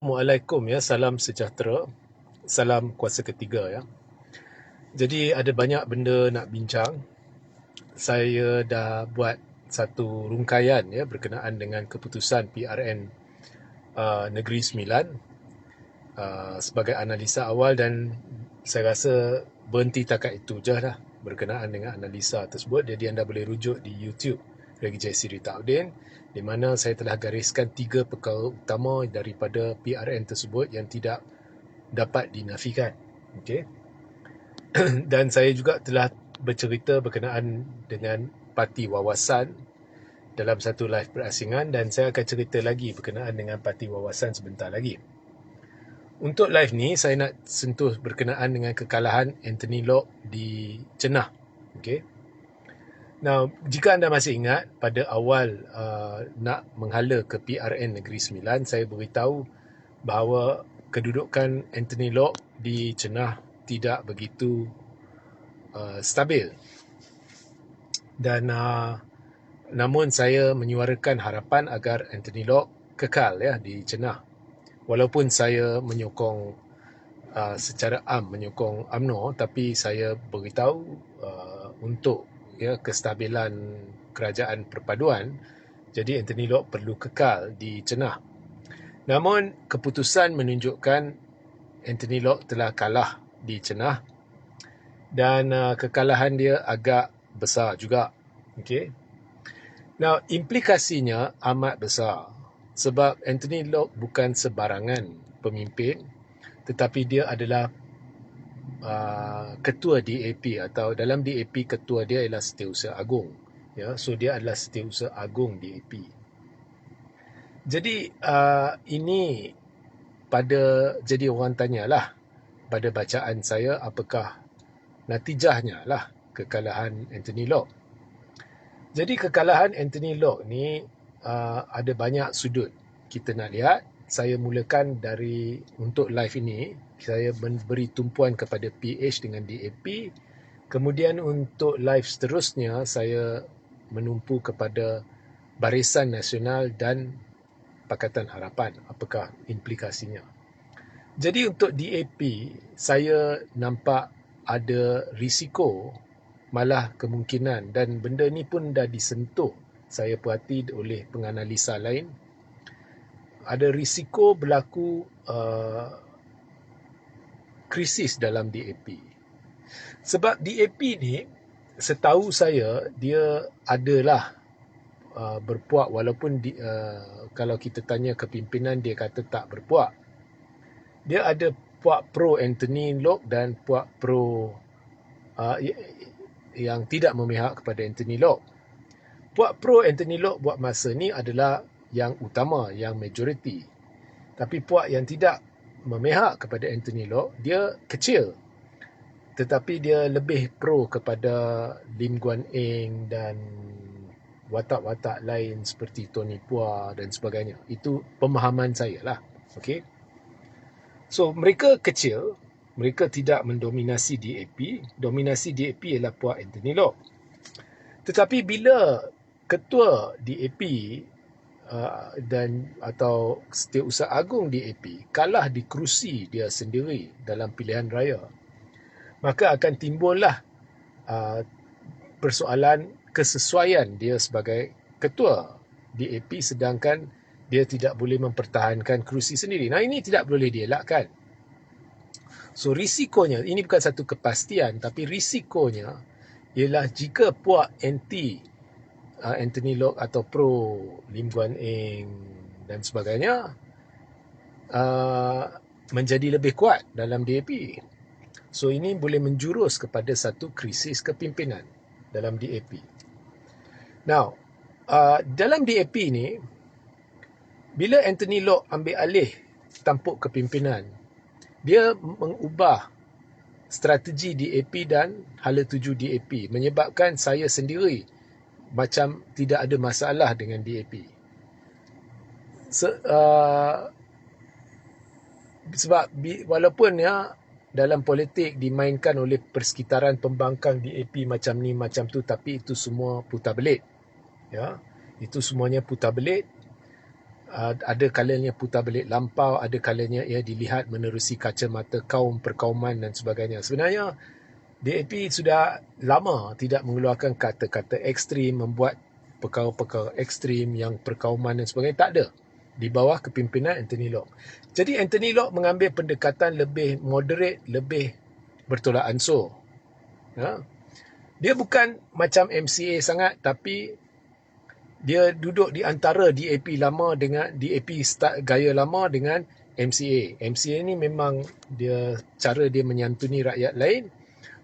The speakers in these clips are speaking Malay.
Assalamualaikum ya, salam sejahtera, salam kuasa ketiga ya. Jadi ada banyak benda nak bincang. Saya dah buat satu rungkaian ya berkenaan dengan keputusan PRN Negeri Sembilan sebagai analisa awal, dan saya rasa berhenti takat itu je lah berkenaan dengan analisa tersebut. Jadi anda boleh rujuk di YouTube Regi J. Siri Ta'udin, di mana saya telah gariskan 3 perkara utama daripada PRN tersebut yang tidak dapat dinafikan. Okey. Dan saya juga telah bercerita berkenaan dengan parti wawasan dalam satu live berasingan, dan saya akan cerita lagi berkenaan dengan parti wawasan sebentar lagi. Untuk live ni saya nak sentuh berkenaan dengan kekalahan Anthony Loke di Cenah. Okey. Now, jika anda masih ingat pada awal nak menghala ke PRN Negeri Sembilan, saya beritahu bahawa kedudukan Anthony Loke di Cenah tidak begitu stabil, dan namun saya menyuarakan harapan agar Anthony Loke kekal ya di Cenah, walaupun saya menyokong secara menyokong UMNO, tapi saya beritahu untuk ya kestabilan kerajaan perpaduan, jadi Anthony Loke perlu kekal di Cenah. Namun keputusan menunjukkan Anthony Loke telah kalah di Cenah, dan kekalahan dia agak besar juga. Okay. Now, implikasinya amat besar, sebab Anthony Loke bukan sebarangan pemimpin, tetapi dia adalah ketua DAP, atau dalam DAP ketua dia ialah Setiausaha Agung. Ya, so dia adalah Setiausaha Agung DAP. Jadi ini jadi orang tanyalah pada bacaan saya, apakah natijahnya lah kekalahan Anthony Loke. Jadi kekalahan Anthony Loke ni ada banyak sudut kita nak lihat. Saya mulakan dari, untuk live ini, saya beri tumpuan kepada PH dengan DAP. Kemudian untuk live seterusnya, saya menumpu kepada Barisan Nasional dan Pakatan Harapan, apakah implikasinya. Jadi untuk DAP, saya nampak ada risiko, malah kemungkinan, dan benda ni pun dah disentuh, saya perhati oleh penganalisa lain, ada risiko berlaku krisis dalam DAP. Sebab DAP ni, setahu saya, dia adalah berpuak, walaupun kalau kita tanya kepimpinan, dia kata tak berpuak. Dia ada puak pro Anthony Loke dan puak pro yang tidak memihak kepada Anthony Loke. Puak pro Anthony Loke buat masa ni adalah yang utama, yang majoriti. Tapi puak yang tidak memihak kepada Anthony Loke, dia kecil, tetapi dia lebih pro kepada Lim Guan Eng dan watak-watak lain seperti Tony Pua dan sebagainya. Itu pemahaman saya lah. Okey. So mereka kecil, mereka tidak mendominasi DAP. Dominasi DAP ialah puak Anthony Loke. Tetapi bila ketua DAP atau Setiausaha Agung DAP kalah di kerusi dia sendiri dalam pilihan raya, maka akan timbullah persoalan kesesuaian dia sebagai ketua DAP, sedangkan dia tidak boleh mempertahankan kerusi sendiri. Nah, ini tidak boleh dielakkan. So risikonya, ini bukan satu kepastian, tapi risikonya ialah jika puak anti Anthony Loke atau pro Lim Guan Eng dan sebagainya menjadi lebih kuat dalam DAP. So ini boleh menjurus kepada satu krisis kepimpinan dalam DAP. Now, dalam DAP ni, bila Anthony Loke ambil alih tampuk kepimpinan, dia mengubah strategi DAP dan hala tuju DAP, menyebabkan saya sendiri macam tidak ada masalah dengan DAP. Sebab walaupun ya dalam politik dimainkan oleh persekitaran pembangkang DAP macam ni macam tu, tapi itu semua putar belit. Ya, itu semuanya putar belit. Ada kalanya putar balik lampau, ada kalanya ia dilihat menerusi kacamata kaum perkauman dan sebagainya. Sebenarnya DAP sudah lama tidak mengeluarkan kata-kata ekstrim, membuat perkara-perkara ekstrim yang perkauman dan sebagainya. Tak ada. Di bawah kepimpinan Anthony Locke. Jadi Anthony Locke mengambil pendekatan lebih moderate, lebih bertolak ansur. Ya. Dia bukan macam MCA sangat, tapi dia duduk di antara DAP lama dengan DAP gaya lama dengan MCA. MCA ni memang cara dia menyantuni rakyat lain.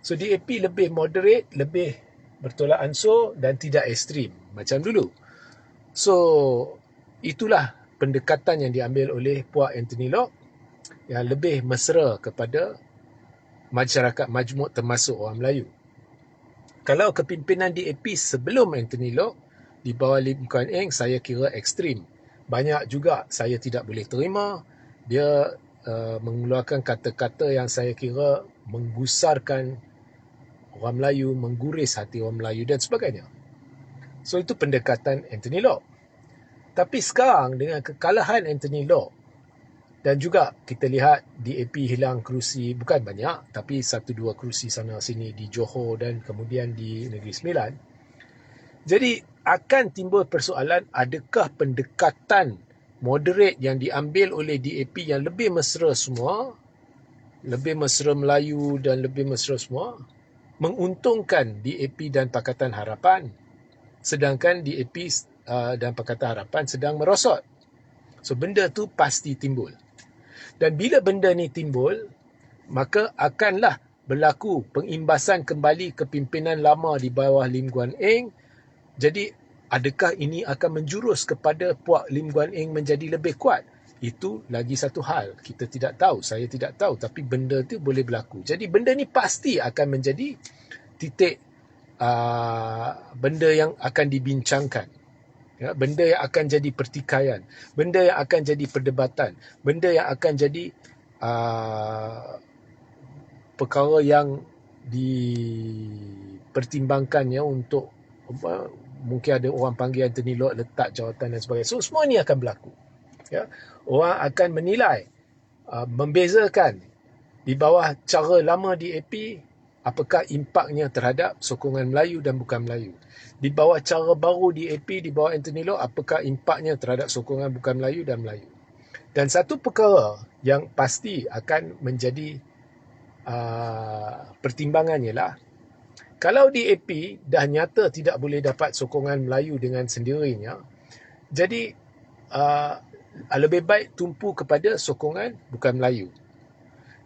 So DAP lebih moderate, lebih bertolak ansur dan tidak ekstrim macam dulu. So itulah pendekatan yang diambil oleh Puak Anthony Locke yang lebih mesra kepada masyarakat majmuk termasuk orang Melayu. Kalau kepimpinan DAP sebelum Anthony Locke di bawah Lim Kuan Eng, saya kira ekstrim. Banyak juga saya tidak boleh terima. Dia mengeluarkan kata-kata yang saya kira menggusarkan orang Melayu, mengguris hati orang Melayu dan sebagainya. So itu pendekatan Anthony Locke. Tapi sekarang dengan kekalahan Anthony Locke dan juga kita lihat DAP hilang kerusi, bukan banyak, tapi 1-2 kerusi sana sini di Johor dan kemudian di Negeri Sembilan. Jadi akan timbul persoalan, adakah pendekatan moderate yang diambil oleh DAP yang lebih mesra semua, lebih mesra Melayu dan lebih mesra semua, menguntungkan DAP dan Pakatan Harapan, sedangkan DAP dan Pakatan Harapan sedang merosot. So benda tu pasti timbul. Dan bila benda ni timbul, maka akanlah berlaku pengimbasan kembali kepimpinan lama di bawah Lim Guan Eng. Jadi adakah ini akan menjurus kepada Puak Lim Guan Eng menjadi lebih kuat? Itu lagi satu hal. Kita tidak tahu, saya tidak tahu, tapi benda tu boleh berlaku. Jadi benda ni pasti akan menjadi titik benda yang akan dibincangkan. Ya, benda yang akan jadi pertikaian, benda yang akan jadi perdebatan, benda yang akan jadi perkara yang dipertimbangkannya untuk mungkin ada orang panggil Anthony Locke letak jawatan dan sebagainya. So semua ni akan berlaku. Ya, orang akan menilai, membezakan di bawah cara lama DAP apakah impaknya terhadap sokongan Melayu dan bukan Melayu. Di bawah cara baru DAP, di bawah Anthony Locke, apakah impaknya terhadap sokongan bukan Melayu dan Melayu. Dan satu perkara yang pasti akan menjadi pertimbangan ialah, kalau DAP dah nyata tidak boleh dapat sokongan Melayu dengan sendirinya, jadi lebih baik tumpu kepada sokongan bukan Melayu.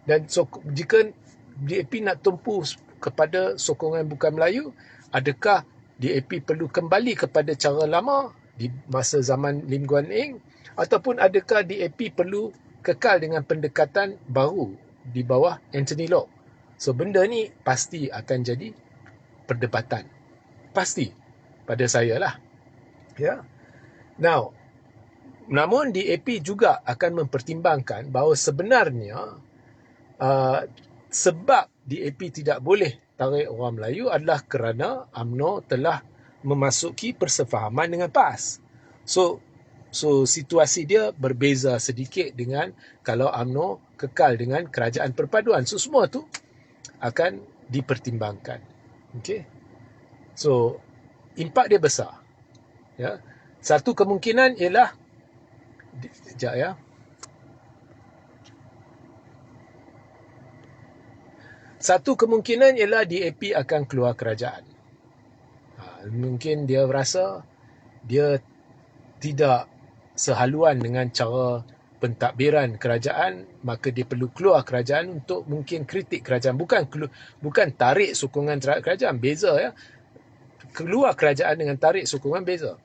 Dan jika DAP nak tumpu kepada sokongan bukan Melayu, adakah DAP perlu kembali kepada cara lama di masa zaman Lim Guan Eng, ataupun adakah DAP perlu kekal dengan pendekatan baru di bawah Anthony Locke? So benda ni pasti akan jadi perdebatan. Pasti pada saya lah. Ya. Now, namun DAP juga akan mempertimbangkan bahawa sebenarnya sebab DAP tidak boleh tarik orang Melayu adalah kerana UMNO telah memasuki persefahaman dengan PAS. So situasi dia berbeza sedikit dengan kalau UMNO kekal dengan kerajaan perpaduan. So semua tu akan dipertimbangkan. Okay. So impak dia besar. Ya. Satu kemungkinan ialah sekejap ya. Satu kemungkinan ialah DAP akan keluar kerajaan. Mungkin dia rasa dia tidak sehaluan dengan cara pentadbiran kerajaan, maka dia perlu keluar kerajaan untuk mungkin kritik kerajaan. Bukan tarik sokongan terhadap kerajaan, beza ya. Keluar kerajaan dengan tarik sokongan beza.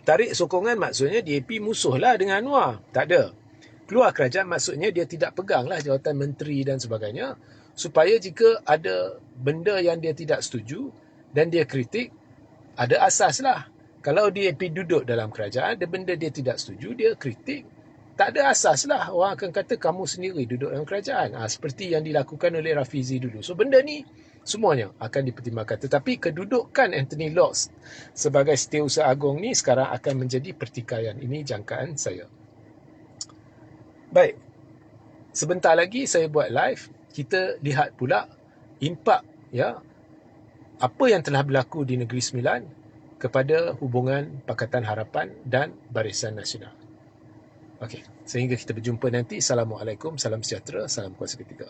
Tarik sokongan maksudnya DAP musuhlah dengan Anwar. Tak ada. Keluar kerajaan maksudnya dia tidak peganglah jawatan menteri dan sebagainya, supaya jika ada benda yang dia tidak setuju dan dia kritik, ada asas lah. Kalau DAP duduk dalam kerajaan, ada benda dia tidak setuju, dia kritik, tak ada asas lah. Orang akan kata kamu sendiri duduk dalam kerajaan. Seperti yang dilakukan oleh Rafizi dulu. So benda ni Semuanya akan dipertimbangkan. Tetapi kedudukan Anthony Locke sebagai Setiausaha Agong ni sekarang akan menjadi pertikaian. Ini jangkaan saya. Baik, sebentar lagi saya buat live. Kita lihat pula impak apa yang telah berlaku di Negeri Sembilan kepada hubungan Pakatan Harapan dan Barisan Nasional. Okey, sehingga kita berjumpa nanti. Assalamualaikum, salam sejahtera, salam kuasa ketiga.